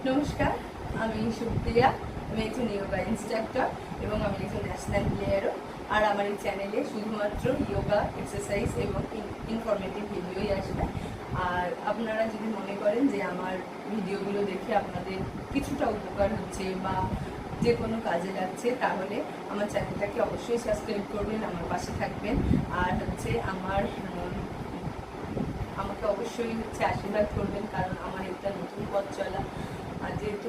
নমস্কার, আমি সুপ্রিয়া। আমি একজন ইয়োগা ইনস্ট্রাক্টর এবং আমি একজন ন্যাশনাল প্লেয়ারও। আর আমার এই চ্যানেলে শুধুমাত্র ইয়োগা এক্সারসাইজ এবং ইনফরমেটিভ ভিডিওই আসবে। আর আপনারা যদি মনে করেন যে আমার ভিডিওগুলো দেখে আপনাদের কিছুটা উপকার হচ্ছে বা যে কোনো কাজে লাগছে, তাহলে আমার চ্যানেলটাকে অবশ্যই সাবস্ক্রাইব করবেন, আমার পাশে থাকবেন। আর আমাকে অবশ্যই আশীর্বাদ করবেন, কারণ আমার একটা নতুন পথ চলা। আর যেহেতু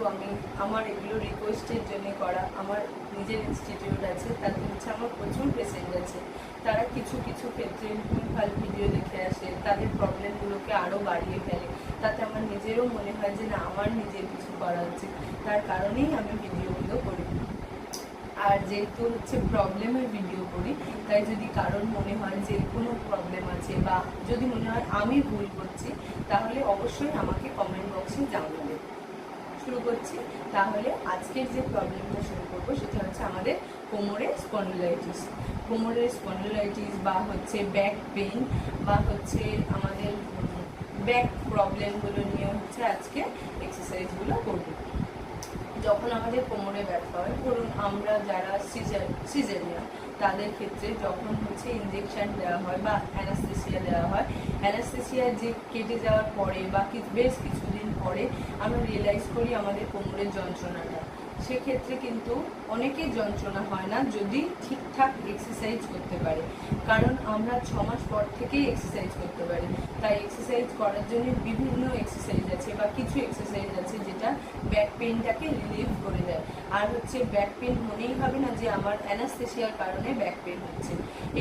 আমার এগুলো রিকোয়েস্টের জন্য করা, আমার নিজের ইনস্টিটিউট আছে, তাতে আমার প্রচুর পেশেন্ট আছে। তারা কিছু কিছু ক্ষেত্রে ভুলভাল ভিডিও দেখে আসে, তাদের প্রবলেমগুলোকে আরও বাড়িয়ে ফেলে। তাতে আমার নিজেরও মনে হয় যে না, আমার নিজের কিছু করা উচিত। তার কারণেই আমি ভিডিওগুলো করি। আর যেহেতু প্রবলেমের ভিডিও করি, তাই যদি কারোর মনে হয় যে কোনো প্রবলেম আছে বা যদি মনে হয় আমি ভুল করছি, তাহলে অবশ্যই আমাকে কমেন্ট বক্সে জানাবে। শুরু করছি। তাহলে আজকের যে প্রবলেমটা শুরু করবো সেটা হচ্ছে আমাদের কোমরের স্পন্ডিলাইটিস বা ব্যাক পেইন বা আমাদের ব্যাক প্রবলেমগুলো নিয়ে আজকে এক্সারসাইজগুলো করবো। যখন আমাদের কোমরে ব্যথা হয়, ধরুন আমরা যারা সিজারিয়ান, তাদের ক্ষেত্রে যখন ইনজেকশন দেওয়া হয় বা অ্যানাস্থেসিয়া দেওয়া হয়, অ্যানাস্থেসিয়া যে কেটে যাওয়ার পরে বা বেশ কিছুদিন পরে আমরা রিয়েলাইজ করি আমাদের কোমরের যন্ত্রণাটা। সেক্ষেত্রে কিন্তু অনেকের যন্ত্রণা হয় না যদি ঠিকঠাক এক্সারসাইজ করতে পারে, কারণ আমরা 6 মাস পর থেকেই এক্সারসাইজ করতে পারি। তাই এক্সারসাইজ করার জন্য বিভিন্ন এক্সারসাইজ আছে বা কিছু এক্সারসাইজ আছে যেটা ব্যাক পেইনটাকে রিলিভ করে দেয়। আর ব্যাক পেইন মনেই হবে না যে আমার অ্যানাস্থেসিয়ার কারণে ব্যাক পেইন হচ্ছে।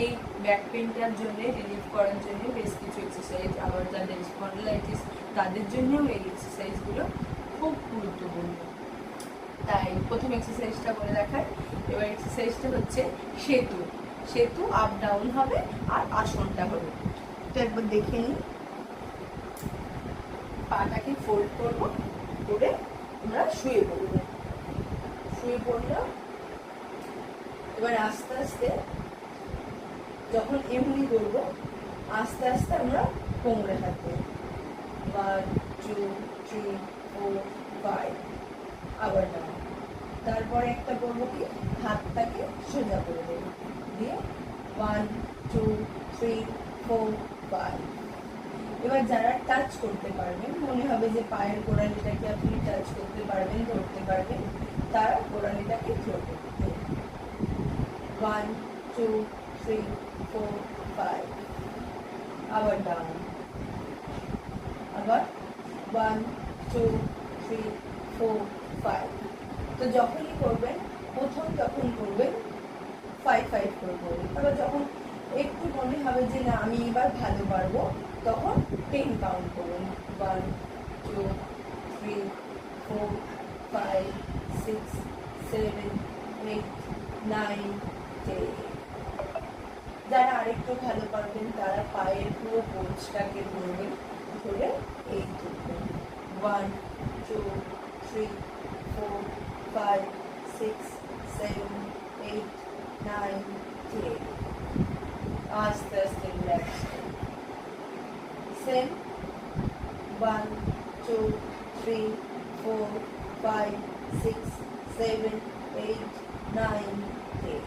এই ব্যাক পেইনটার জন্য রিলিভ করার জন্য বেশ কিছু এক্সারসাইজ, আবার যাদের স্পন্ডিলাইটিস তাদের জন্যও এই এক্সারসাইজগুলো খুব গুরুত্বপূর্ণ। তাই প্রথম এক্সারসাইজটা করে দেখায়। এবার এক্সারসাইজটা সেতু আপ ডাউন হবে আর আসনটা হবে। তো একবার দেখে নিই। পাটাকে ফোল্ড করবো, করে আমরা শুয়ে পড়লাম। এবার আস্তে আস্তে যখন এমনি করবো, আস্তে আস্তে আমরা কোমরে থাকবো। 1 2 3 4 5, আবার ডাউন। তারপরে একটা করবো কি, হাতটাকে সোজা করে দেবো, দিয়ে 1 2 3 4 5। এবার যারা টাচ করতে পারবেন, মনে হবে যে পায়ের গোড়ালিটাকে আপনি টাচ করতে পারবেন, ধরতে পারবেন, তারা গোড়ালিটাকে থ্রো করতে। 1 2 3 4 5, আবার ডাউন। আবার 1 2 3 4 5। তো যখনই করবেন, যখন করবেন 5 5 করে করবেন। আবার যখন একটু মনে হবে যে না আমি এবার ভালো পারবো, তখন 10 কাউন্ট করুন। 1 2 3 4 5 6 7 8 9 10। যারা আরেকটু ভালো পারবেন তারা পায়ের পুরো কোচটাকে ধরবেন, ধরে এই তুলবেন। 1 2 3 4 5 6 7 8 9 10। আস্তে আস্তে রিল্যাক্স। সেম 1 2 3 4 5 6 7 8 9 10।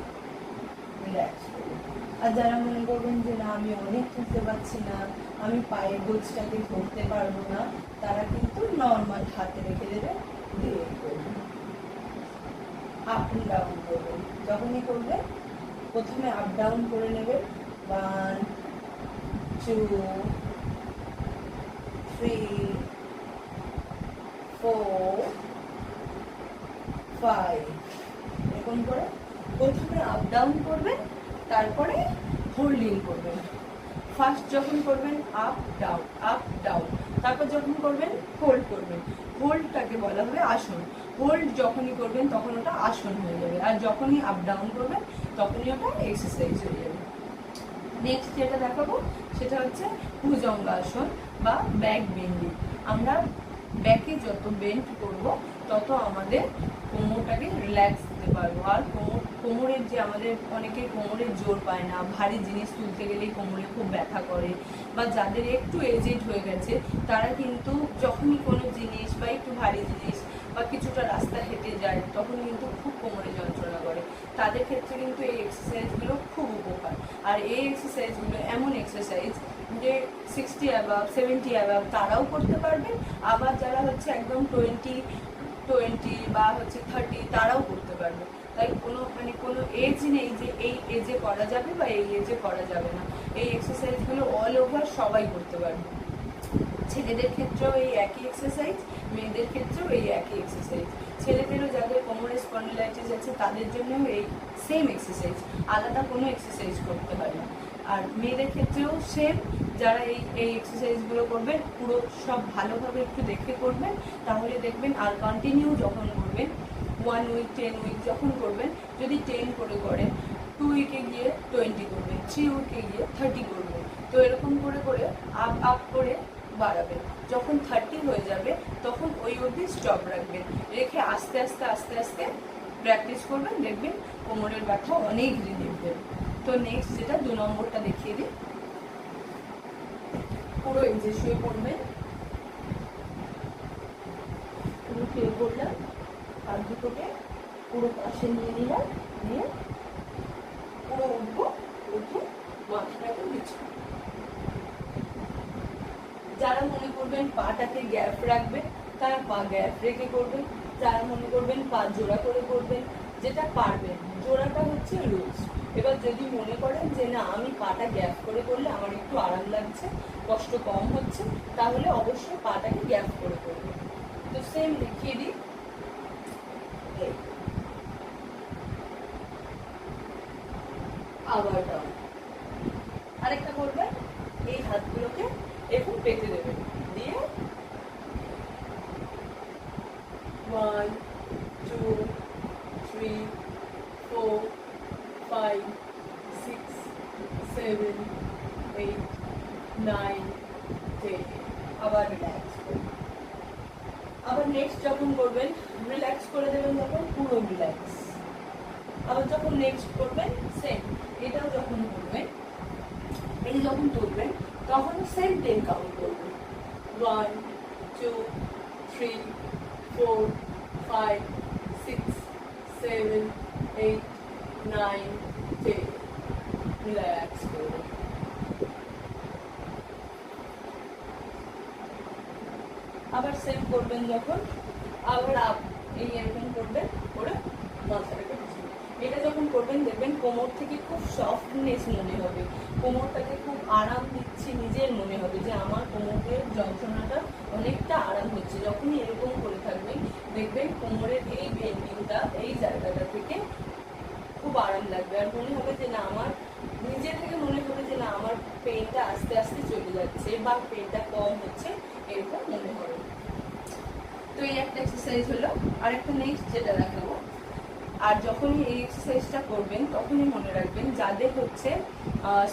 রিল্যাক্স করুন। আর যারা মনে করবেন যে না আমি অনেক তুলতে পারছি না, আমি পায়ের গোছটাকে ধরতে পারবো না, তারা কিন্তু নর্মাল হাতে রেখে দেবে, দিয়ে করবেন। আপ ডাউন করবেন। যখনই করবেন প্রথমে আপ ডাউন করে নেবেন। 1 2 3 4 5। এরকম করে প্রথমে আপ ডাউন করবেন, তারপরে হোল্ডিং করবেন। ফার্স্ট যখন করবেন আপ ডাউন, তারপর যখন করবেন হোল্ড করবেন। হোল্ডটাকে বলা হবে আসন। হোল্ড যখনই করবেন তখন ওটা আসন হয়ে যাবে, আর যখনই আপ ডাউন করবেন তখনই ওটা এক্সারসাইজ হয়ে যাবে। নেক্সট যেটা দেখাবো সেটা ভুজঙ্গাসন বা ব্যাক বেন্ডিং। আমরা ব্যাকে যত বেন্ড করব, তত আমাদের কোমরটাকে রিল্যাক্স দিতে পারবো। আর কোমরের যে আমাদের অনেকের কোমরের জোর পায় না, ভারী জিনিস তুলতে গেলেই কোমরে খুব ব্যথা করে, বা যাদের একটু এজেড হয়ে গেছে তারা কিন্তু যখনই কোনো জিনিস বা একটু ভারী জিনিস বা কিছুটা রাস্তা হেঁটে যায়, তখন কিন্তু খুব কোমরে যন্ত্রণা করে। তাদের ক্ষেত্রে কিন্তু এই এক্সারসাইজগুলো খুব উপকার। আর এই এক্সারসাইজগুলো এমন এক্সারসাইজ যে 60 অ্যাবাভ 70 অ্যাবাভ তারাও করতে পারবে, আবার যারা হচ্ছে একদম 20 বা হচ্ছে 30 তারাও করতে পারবে। তাই কোনো এজ নেই যে এই এজে করা যাবে বা এই এজে করা যাবে না। এই এক্সারসাইজগুলো অল ওভার সবাই করতে পারবে। ছেলেদের ক্ষেত্রেও এই একই এক্সারসাইজ, মেয়েদের ক্ষেত্রেও এই একই এক্সারসাইজ। ছেলেদেরও যাদের কোমরে স্পন্ডিলাইটিস আছে তাদের জন্যও এই সেম এক্সারসাইজ, আলাদা কোনো এক্সারসাইজ করতে হয় না। আর মেয়েদের ক্ষেত্রেও সেম, যারা এই এক্সারসাইজগুলো করবেন পুরো সব ভালোভাবে একটু দেখে করবেন, তাহলে দেখবেন। আর কন্টিনিউ যখন করবেন 1 উইক 10 উইক যখন করবেন, যদি 10 করে করেন 2 উইকে গিয়ে 20 করবেন, 3 উইকে গিয়ে 30 করবেন। তো এরকম করে করে আপ করে বাড়াবেন। যখন 30 হয়ে যাবে তখন ওই অবধি স্টপ রাখবেন, রেখে আস্তে আস্তে আস্তে আস্তে প্র্যাকটিস করবেন, দেখবেন কোমরের ব্যথা অনেক রিলিফ দেবে। তো নেক্সট যেটা 2 নম্বরটা দেখিয়ে দিই। পুরো এই যে শুয়ে পড়বেন, পুরো শুয়ে পড়লাম, হাত দুটোকে পুরো পাশে নিয়ে নিলাম, নিয়ে পুরো উঠবো, উঠে মাথাটাকে বিছাবো। যারা মনে করবেন পাটাকে গ্যাপ রাখবেন তারা পা গ্যাপ রেখে করবেন, যারা মনে করবেন পা জোড়া করে করবেন, যেটা পারবেন। জোড়াটা হচ্ছে রুলস। এবার যদি মনে করেন যে না আমি পাটা গ্যাপ করে করলে আমার একটু আরাম লাগছে, কষ্ট কম হচ্ছে, তাহলে অবশ্যই পাটাকে গ্যাপ করে করবেন। তো সেম দেখিয়ে দিই। আবার ডাউন। আরেকটা করবেন, এই হাতগুলোকে এরকম পেতে দেবেন, দিয়ে 1 2 3 4 5 6 7 8 9 10। আবার রিল্যাক্স করবেন। আবার নেক্সট যখন করবেন রিল্যাক্স করে দেবেন, যখন পুরো রিল্যাক্স। আবার যখন নেক্সট করবেন সেম, এটাও যখন করবেন, এই যখন তুলবেন তখন সেম 10 কাউন্ট করবেন। 1 2 3 4 5 6 7 8 9 10। রিল্যাক্স করবেন। আবার সেম করবেন যখন, আবার এই এরকম করবেন, করে মাথাটাকে পিছনে। এটা যখন করবেন দেখবেন কোমর থেকে খুব সফটনেস মনে হবে, কোমরটাকে খুব আরাম দিচ্ছি নিজের মনে হবে, যে আমার কোমরের যন্ত্রণাটা অনেকটা আরাম হচ্ছে। যখনই এরকম করে থাকবেন দেখবেন কোমরের এই বেন্ডিংটা, এই জায়গাটা থেকে খুব আরাম লাগবে, আর মনে হবে যে না আমার নিজে থেকে মনে হবে যে না আমার পেনটা আস্তে আস্তে চলে যাচ্ছে বা পেনটা কম হচ্ছে, এরকম মনে হবে। তো এই একটা এক্সারসাইজ হলো। আর একটা নেক্সট যেটা দেখাবো। আর যখনই এই এক্সারসাইজটা করবেন তখনই মনে রাখবেন যাদের হচ্ছে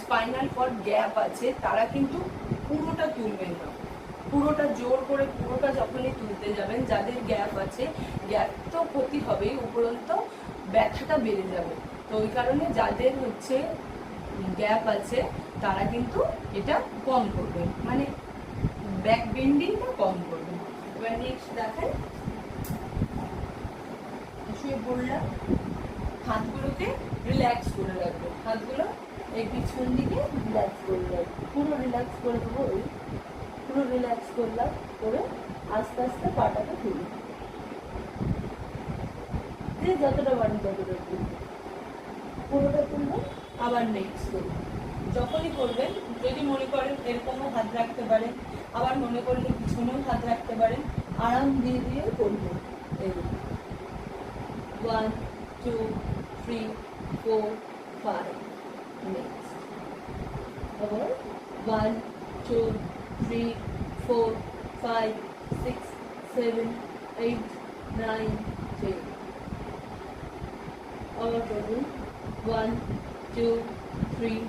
স্পাইনাল কর্ড গ্যাপ আছে তারা কিন্তু পুরোটা তুলবেন না, পুরোটা জোর করে পুরোটা যখনই তুলতে যাবেন, যাদের গ্যাপ আছে গ্যাপ তো ক্ষতি হবেই, উপরন্ত ব্যথাটা বেড়ে যাবে। তো ওই কারণে যাদের হচ্ছে গ্যাপ আছে তারা কিন্তু এটা কম করবেন, মানে ব্যাক বেন্ডিংটা কম করবেন। এবার নেক্সট দেখাই। শুয়ে পড়লাম, হাতগুলোকে রিল্যাক্স করে রাখবো, হাতগুলো এই পিছন দিকে রিল্যাক্স করে রাখবো, পুরো রিল্যাক্স করে দেবো। ওই পুরো রিল্যাক্স করলাম, করে আস্তে আস্তে পাটাকে তুলি, যে যতটা বাড়ি ততটা তুলবো, পুরোটা তুলবো। আবার নেক্সট করবো। যখনই করবেন যদি মনে করেন এরকমও হাত রাখতে পারেন, আবার মনে করলে পিছনেও হাত রাখতে পারেন, আরাম দিয়ে দিয়ে করবো। 1 2 3 4 5। নেক্সট আবার 1 2 3 4 5 6 7 8 9 10। আবার করুন 1 2 3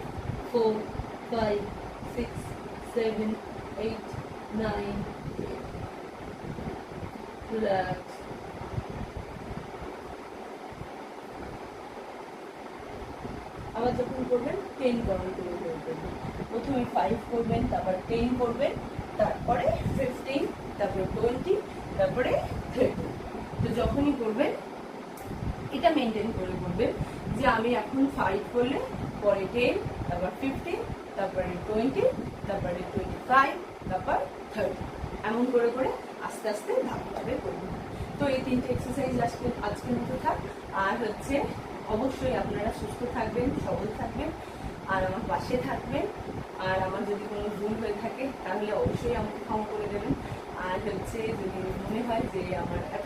4 5 6 7 8 9 10। Relax. আবার যখন করবেন 10 কাউন্ট করে করবেন, প্রথমে 5 করবেন, তারপর 10 করবেন, তারপরে 15, তারপরে 20, তারপরে 30। যখনই করবেন এটা মেনটেন করে করবেন যে আমি এখন 5 করলে পরে 10, তারপর 15, তারপরে 20, তারপরে 25, তারপর 30, এমন করে করে আস্তে আস্তে ধাপে ধাপে করবেন। তো এই 3টে এক্সারসাইজ আজকের মতো থাক। আর হচ্ছে অবশ্যই আপনারা সুস্থ থাকবেন, সবল থাকবেন, আর আমার পাশে থাকবেন। আর আমার যদি কোনো ভুল হয়ে থাকে তাহলে অবশ্যই আমাকে ক্ষমা করে দেবেন। আর হচ্ছে যদি মনে হয় যে আমার এত